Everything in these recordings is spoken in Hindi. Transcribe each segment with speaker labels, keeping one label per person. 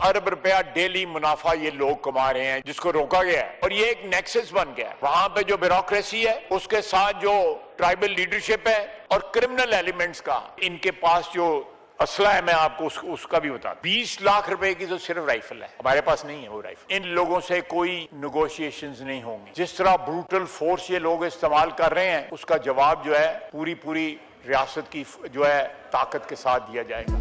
Speaker 1: अरब रुपया डेली मुनाफा ये लोग कमा रहे हैं, जिसको रोका गया है और ये एक नेक्सस बन गया है। वहां पे जो ब्यूरोक्रेसी है उसके साथ जो ट्राइबल लीडरशिप है और क्रिमिनल एलिमेंट्स का, इनके पास जो असला है, मैं आपको उसका भी बता दूं। 20 लाख रुपए की तो सिर्फ राइफल है, हमारे पास नहीं है वो राइफल। इन लोगों से कोई नेगोशिएशंस नहीं होंगी। जिस तरह ब्रूटल फोर्स ये लोग इस्तेमाल कर रहे हैं, उसका जवाब जो है पूरी रियासत की जो है ताकत के साथ दिया जाएगा।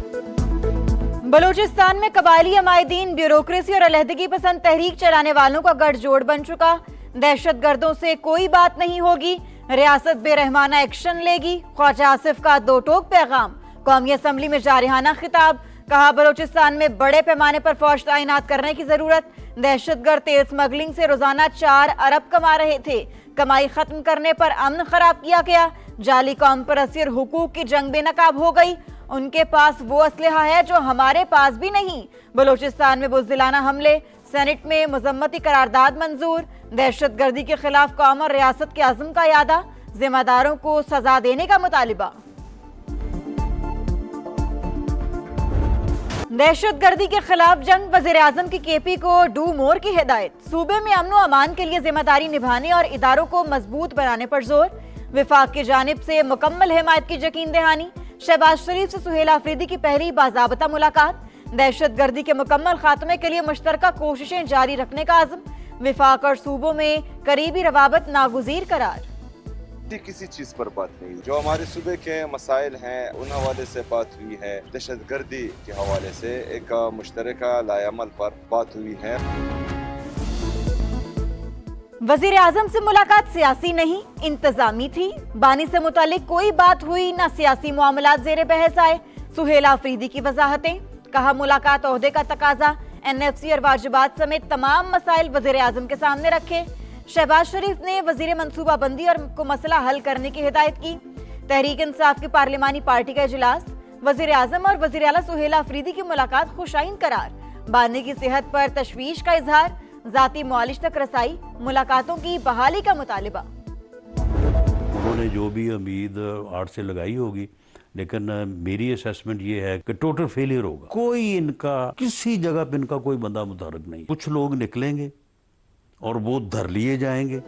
Speaker 2: बलूचिस्तान में कबायली अमायदीन, ब्यूरोक्रेसी और अलहदगी पसंद तहरीक चलाने वालों का गठजोड़ बन चुका। दहशतगर्दों से कोई बात नहीं होगी, रियासत बेरहमाना एक्शन लेगी। ख्वाजा आसिफ का दो टोक पैगाम। कौमी असम्बली में जारहाना खिताब। कहा बलूचिस्तान में बड़े पैमाने पर फौज तैनात करने की जरूरत। दहशतगर्द तेल स्मगलिंग से रोजाना 4 अरब कमा रहे थे। कमाई खत्म करने पर अमन खराब किया गया। जाली कौम परस्ती और हुकूक की जंग बेनकाब हो गई। उनके पास वो असलहा है जो हमारे पास भी नहीं। बलूचिस्तान में बुज़दिलाना हमले, सेनेट में मजम्मती करारदाद मंजूर। दहशतगर्दी के खिलाफ कौम और रियासत के अज़्म का यादा। जिम्मेदारों को सजा देने का मुतालिबा। दहशतगर्दी के खिलाफ जंग, वज़ीर आज़म की केपी को डू मोर की हिदायत। सूबे में अमन व अमान के लिए जिम्मेदारी निभाने और इदारों को मजबूत बनाने पर जोर। विफाक की जानिब से मुकम्मल हिमायत की यकीन दहानी। शहबाज शरीफ से सुहेल आफरीदी की पहली बाज़ाबता मुलाकात। दहशतगर्दी के मुकम्मल खात्मे के लिए मुश्तरका कोशिशें जारी रखने का आज़म। विफाक और सूबों में करीबी रवाबत नागुज़ीर करार।
Speaker 3: किसी चीज पर बात नहीं, जो हमारे सूबे के मसाइल हैं उन हवाले से बात हुई है। दहशतगर्दी के हवाले से एक मुश्तरका लाएअमल पर बात हुई है।
Speaker 2: वजीर आजम से मुलाकात सियासी नहीं, इंतजामी थी। बानी से मुतालिक कोई बात हुई ना सियासी मामलात ज़ेरे बहस आए। सुहेल आफरीदी की वजाहतें। कहा मुलाकात ओहदे का तकाजा, NFC और वाजिबात समेत तमाम मसाइल वजीर आजम के सामने रखे। शहबाज शरीफ ने वजीर मनसूबाबंदी और को मसला हल करने की हिदायत की। तहरीक इंसाफ की पार्लिमानी पार्टी का इजलास। वजीर आजम और वजीर आला सुहेल आफरीदी की मुलाकात खुशाइन करार। बानी की सेहत पर तशवीश का इजहार। जाती मुआलिज तक रसाई। मुलाकातों की बहाली का मुतालिबा।
Speaker 4: उन्होंने जो भी उम्मीद आर्ट से लगाई होगी, लेकिन मेरी असेसमेंट ये है कि टोटल फेलियर होगा। कोई इनका किसी जगह पे इनका कोई बंदा मुतहर्रिक नहीं। कुछ लोग निकलेंगे और वो धर लिए जाएंगे।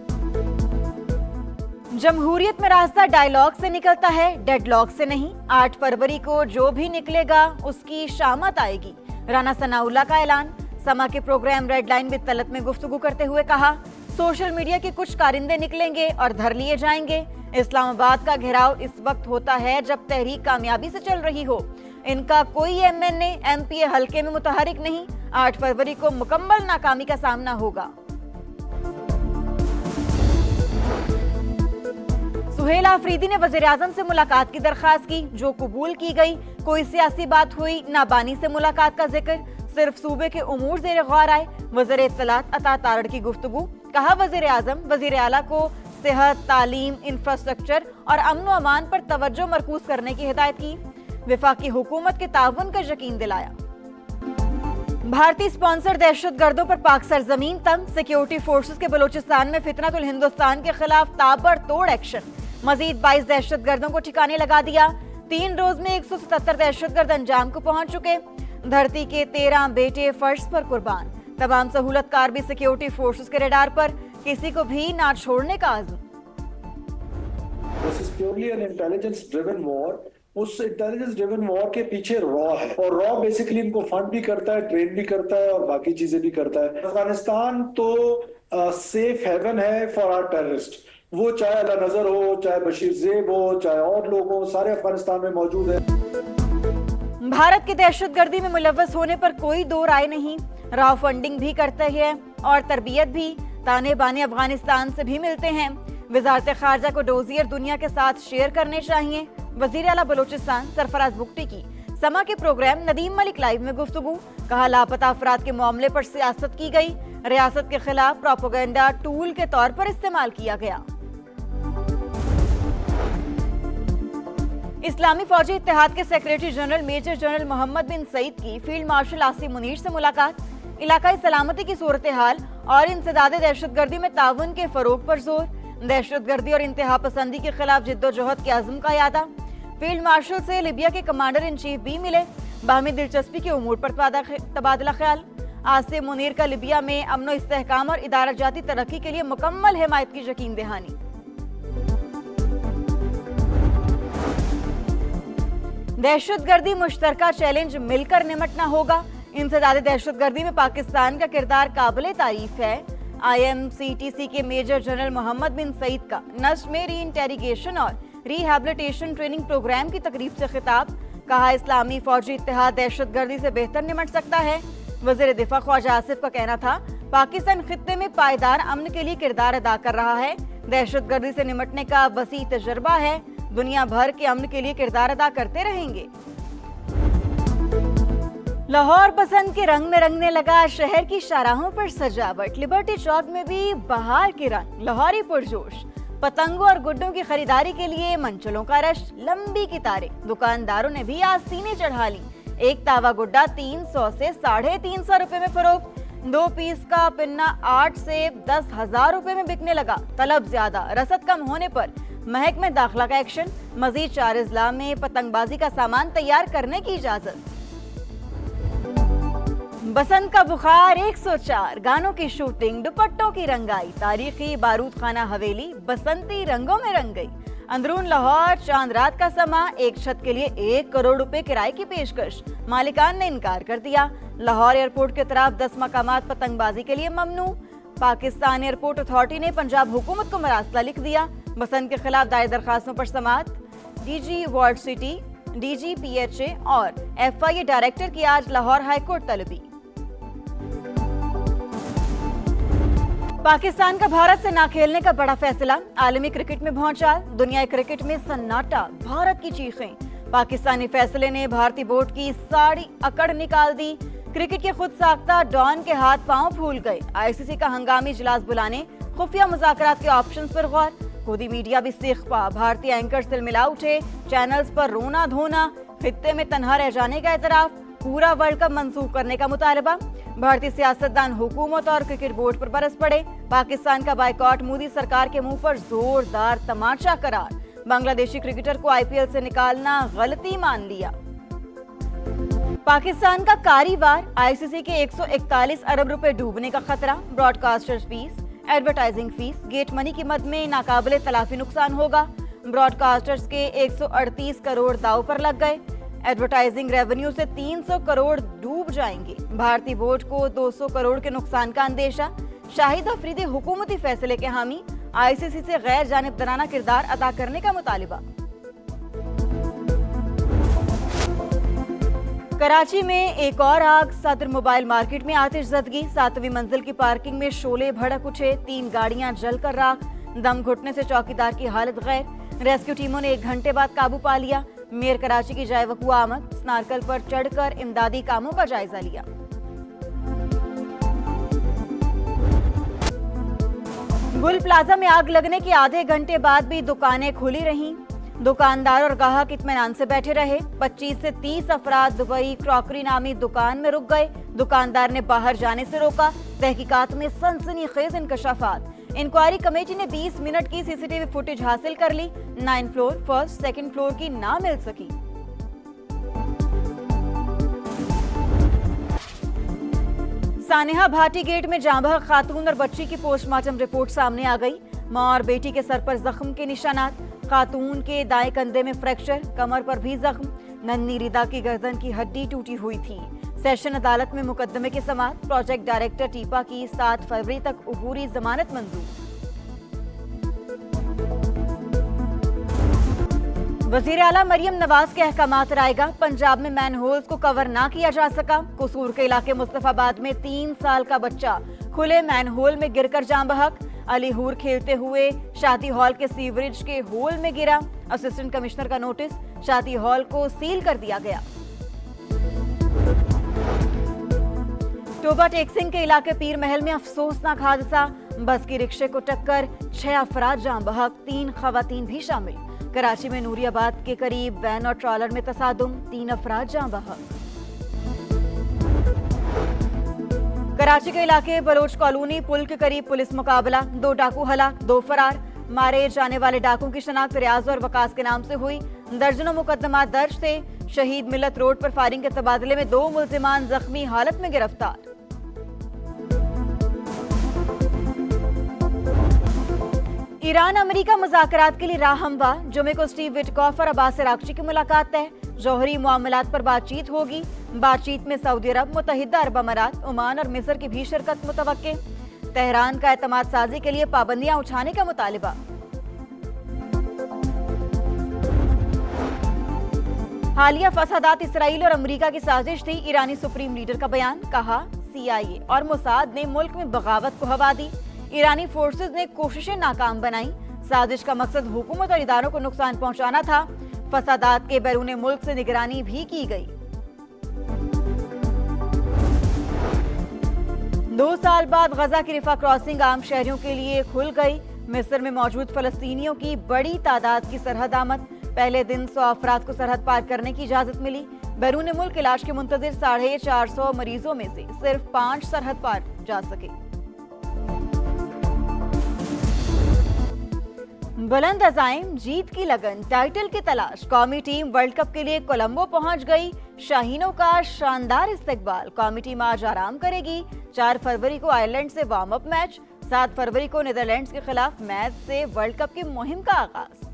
Speaker 2: जमहूरियत में रास्ता डायलॉग से निकलता है, डेडलॉग से नहीं। 8 फरवरी को जो भी निकलेगा उसकी शामत आएगी। राना सनाउल्लाह का ऐलान। समा के programme red line with Talat में गुफ्तगू करते हुए कहा, सोशल मीडिया के कुछ कारिंदे निकलेंगे और धर लिए जाएंगे। इस्लामाबाद का घेराव इस वक्त होता है जब तहरीक कामयाबी से चल रही हो। इनका कोई MNA MPA हल्के में मुतहरिक नहीं। 8 फरवरी को मुकम्मल नाकामी का सामना होगा। सुहेल आफरीदी ने वज़ीर आज़म से मुलाकात की दरख्वास्त की, जो कबूल की गई। कोई सियासी बात हुई ना। बानी से मुलाकात का जिक्र, सिर्फ सूबे के उमूर ज़ेरे गौर आए। वज़ीर इत्तलात अता तारड़ की गुफ्तगू। कहा वज़ीर आज़म वज़ीर आला को सेहत, तालीम, इंफ्रास्ट्रक्चर और अमन व अमान पर तवज्जो मरकूज करने की हिदायत की। विफाकी हुकूमत के ताउन का यकीन दिलाया। भारतीय स्पॉन्सर दहशतगर्दों पर पाक सरजमीन तंग। सिक्योरिटी फोर्सेस के बलूचिस्तान में फितनतुल हिंदुस्तान के खिलाफ ताबड़तोड़ एक्शन। मजीद 22 दहशतगर्दों को ठिकाने लगा दिया। 3 रोज में 177 दहशतगर्द अंजाम को पहुंच चुके। धरती के 13 बेटे फर्श पर कुर्बान। तमाम सहूलतकार भी सिक्योरिटी फोर्सेस के रडार पर। किसी को भी ना छोड़ने का आज़म।
Speaker 5: This is purely an intelligence driven war. उस इंटेलिजेंस ड्रिवन वॉर के पीछे रॉ है और रॉ बेसिकली इनको फंड भी करता है, ट्रेन भी करता है और बाकी चीजें भी करता है। अफगानिस्तान तो सेफ हेवन है फॉर आवर टेररिस्ट। वो चाहे अला नजर हो, चाहे बशीर ज़ेब हो, चाहे और लोग हो, सारे अफगानिस्तान में मौजूद है।
Speaker 2: भारत की दहशतगर्दी में मुलव्वस होने पर कोई दो राय नहीं। राव फंडिंग भी करते हैं और तरबियत भी। ताने बाने अफगानिस्तान से भी मिलते हैं। वजारत खारजा को डोजियर दुनिया के साथ शेयर करने चाहिए। वजीर आला बलूचिस्तान सरफराज बुगटी की समा के प्रोग्राम नदीम मलिक लाइव में गुफ्तगू। कहा लापता अफराद के मामले पर सियासत की गई। रियासत के खिलाफ प्रोपेगेंडा टूल के तौर पर इस्तेमाल किया गया। इस्लामी फौजी इत्तेहाद के secretary general major general Mohammed bin Saeed की फील्ड मार्शल आसिम मुनीर से मुलाकात। इलाकाई सलामती की सूरत हाल और इंसदाद दहशतगर्दी में ताउन के फरोग पर जोर। दहशतगर्दी और इंतहा पसंदी के खिलाफ जिद्दोजहद के अज़्म का यादा। फील्ड मार्शल से लिबिया के कमांडर इन चीफ भी मिले। बाहमी दिलचस्पी के उमूर पर तबादला ख्याल। आसिम मुनीर का लिबिया में अमनो इस्तेहकाम और इदारा जाती तरक्की के लिए मुकम्मल हिमायत की यकीन दहानी। दहशतगर्दी मुश्तरका चैलेंज मिलकर निमटना होगा। इंसदाद दहशतगर्दी में पाकिस्तान का किरदार काबिल तारीफ है। IMCTC के major general Mohammed bin Saeed का नस्र में री इंटेरिगेशन और रिहैबिलिटेशन ट्रेनिंग प्रोग्राम की तकरीब से खिताब। कहा, इस्लामी फौजी इत्तेहाद दहशतगर्दी से बेहतर निमट सकता है। वज़ीर दिफा ख्वाजा आसिफ का कहना था, पाकिस्तान खित्ते में पायदार अमन के लिए किरदार अदा कर रहा है। दहशतगर्दी से निमटने का वसी तजर्बा है। दुनिया भर के अमन के लिए किरदार अदा करते रहेंगे। लाहौर बसंत के रंग में रंगने लगा। शहर की शाहराहों पर सजावट। लिबर्टी चौक में भी बहार के रंग। लाहौरी पुरजोश। पतंगों और गुड्डों की खरीदारी के लिए मंचलों का रश। लंबी कतारें। दुकानदारों ने भी आस्तीनें चढ़ा ली। एक तावा गुड्डा 300 से 350 रुपए में फरोख्त। 2 पीस का पिन्ना 8 से 10,000 रुपए में बिकने लगा। तलब ज्यादा, रसद कम होने पर महकमे दाखिला का एक्शन। मजीद 4 अजला में पतंगबाजी का सामान तैयार करने की इजाजत। बसंत का बुखार 104। गानों की शूटिंग, दुपट्टों की रंगाई। तारीखी बारूद खाना हवेली बसंती रंगों में रंग गई। अंदरून लाहौर चांद रात का समा। एक छत के लिए 1 करोड़ रुपए किराए की पेशकश। मालिकान ने इनकार कर दिया। लाहौर एयरपोर्ट के तरफ 10 मकामात पतंगबाजी के लिए ममनू। पाकिस्तान एयरपोर्ट अथॉरिटी ने पंजाब हुकूमत को मरासला लिख दिया। बसंत के खिलाफ दायर दरखास्तों पर समाअत। DG ward city, DG PHA और FIA डायरेक्टर की आज लाहौर हाईकोर्ट तलबी। पाकिस्तान का भारत से ना खेलने का बड़ा फैसला। आलमी क्रिकेट में भौचाल। दुनिया क्रिकेट में सन्नाटा। भारत की चीखें। पाकिस्तानी फैसले ने भारतीय बोर्ड की सारी अकड़ निकाल दी। क्रिकेट के खुद साख्ता डॉन के हाथ पांव फूल गए। ICC का हंगामी इजलास बुलाने, खुफिया मुज़ाकरात के ऑप्शंस पर गौर। खुदी मीडिया भी सीखपा। भारतीय एंकर तिलमिला उठे। चैनल्स पर रोना धोना। खित्ते में तन्हा रह जाने का एतराफ। पूरा वर्ल्ड कप मंसूख करने का मुतालबा। भारतीय सियासतदान हुकूमत और क्रिकेट बोर्ड पर बरस पड़े। पाकिस्तान का बायकॉट मोदी सरकार के मुंह पर जोरदार तमाचा करार। बांग्लादेशी क्रिकेटर को IPL से निकालना गलती मान लिया। पाकिस्तान का कारीवार। ICC के 141 अरब रुपए डूबने का खतरा। Broadcasters fees, advertising fees, get money की मद में नाकाबिले तलाफी नुकसान होगा। ब्रॉडकास्टर्स के 138 करोड़ दाव पर लग गए। एडवर्टाइजिंग रेवेन्यू से 300 करोड़ डूब जाएंगे। भारतीय बोर्ड को 200 करोड़ के नुकसान का अंदेशा। शाहिद अफरीदी हुकूमती फैसले के हामी। ICC से गैर जानिबदाराना किरदार अदा करने का मुतालिबा। कराची में एक और आग। सदर मोबाइल मार्केट में आतिशज़दगी। 7वीं मंजिल की पार्किंग में शोले भड़क उठे। 3 गाड़ियां जलकर राख। दम घुटने से चौकीदार की हालत गैर। रेस्क्यू टीमों ने 1 घंटे बाद काबू पा लिया। मेयर कराची की जाए वकूआ आमद। स्नारकल पर चढ़कर इमदादी कामों का जायजा लिया। गुल प्लाजा में आग लगने के आधे घंटे बाद भी दुकानें खुली रहीं। दुकानदार और ग्राहक इत्मीनान से बैठे रहे। 25 से 30 अफराद दुबई क्रॉकरी नामी दुकान में रुक गए। दुकानदार ने बाहर जाने से रोका। तहकीकात में सनसनीखेज इंकशाफात। इंक्वायरी कमेटी ने 20 मिनट की CCTV फुटेज हासिल कर ली। 9 फ्लोर, 1st, 2nd फ्लोर की ना मिल सकी। सानेहा भाटी गेट में जांबहक खातून और बच्ची की पोस्टमार्टम रिपोर्ट सामने आ गई। मां और बेटी के सर पर जख्म के निशानात। खातून के दाएं कंधे में फ्रैक्चर, कमर पर भी जख्म। नन्ही रिदा की गर्दन की हड्डी टूटी हुई थी। सेशन अदालत में मुकदमे के समाअत। प्रोजेक्ट डायरेक्टर टीपा की 7 फरवरी तक अबूरी जमानत मंजूर। वजीर आला मरियम नवाज के अहकामात रायगा। पंजाब में मैनहोल्स को कवर ना किया जा सका। कसूर के इलाके मुस्तफाबाद में 3 साल का बच्चा खुले मैनहोल में गिरकर जान बहक। अलीहूर खेलते हुए शादी हॉल के सीवरेज के होल में गिरा। असिस्टेंट कमिश्नर का नोटिस। शादी हॉल को सील कर दिया गया। टोबा टेक्सिंग के इलाके पीर महल में अफसोसनाक हादसा। बस की रिक्शे को टक्कर। 6 अफराद जान बहक, 3 खवातीन भी शामिल। कराची में नूरियाबाद के करीब वैन और ट्रॉलर में तसादुम। 3 अफराद जान बहक। कराची के इलाके बलोच कॉलोनी पुल के करीब पुलिस मुकाबला। 2 डाकू हलाक, 2 फरार। मारे जाने वाले डाकुओं की शनाख्त रियाज और वकास के नाम से हुई। दर्जनों मुकदमा दर्ज थे। शहीद मिलत रोड पर फायरिंग के तबादले में 2 मुल्जिमान जख्मी हालत में गिरफ्तार। ईरान अमेरिका मुज़ाकरात के लिए राह हमवार। जुमे को स्टीव विटकॉफ और अब्बास अरागची की मुलाकात तय। जौहरी मामलात पर बातचीत होगी। बातचीत में सऊदी अरब, मुत्तहिदा अरब अमारात, ओमान और मिस्र की भी शिरकत मुतवक्के। तेहरान का एतमाद साजी के लिए पाबंदियां उठाने का मुतालिबा। हालिया फसादात इसराइल और अमेरिका की साजिश थी। ईरानी सुप्रीम लीडर का बयान। कहा CIA और मोसाद ने मुल्क में बगावत को हवा दी। ईरानी फोर्सेस ने कोशिशें नाकाम बनाई। साजिश का मकसद हुकूमत और इदारों को नुकसान पहुंचाना था। फसादात के बैरून मुल्क से निगरानी भी की गई। 2 साल बाद गजा की रिफा क्रॉसिंग आम शहरियों के लिए खुल गई। मिस्र में मौजूद फलस्तीनियों की बड़ी तादाद की सरहद आमद। पहले दिन 100 अफराद को सरहद पार करने की इजाजत मिली। बैरून मुल्क इलाज के मुंतजिर 450 मरीजों में से सिर्फ 5 सरहद पार जा सके। बुलंद अज़ाइम, जीत की लगन, टाइटल की तलाश। कौमी टीम वर्ल्ड कप के लिए कोलंबो पहुंच गई। शाहीनों का शानदार इस्तकबाल। कौमी टीम आज आराम करेगी। 4 फरवरी को आयरलैंड से वार्म अप मैच। 7 फरवरी को नीदरलैंड्स के खिलाफ मैच से वर्ल्ड कप की मुहिम का आगाज।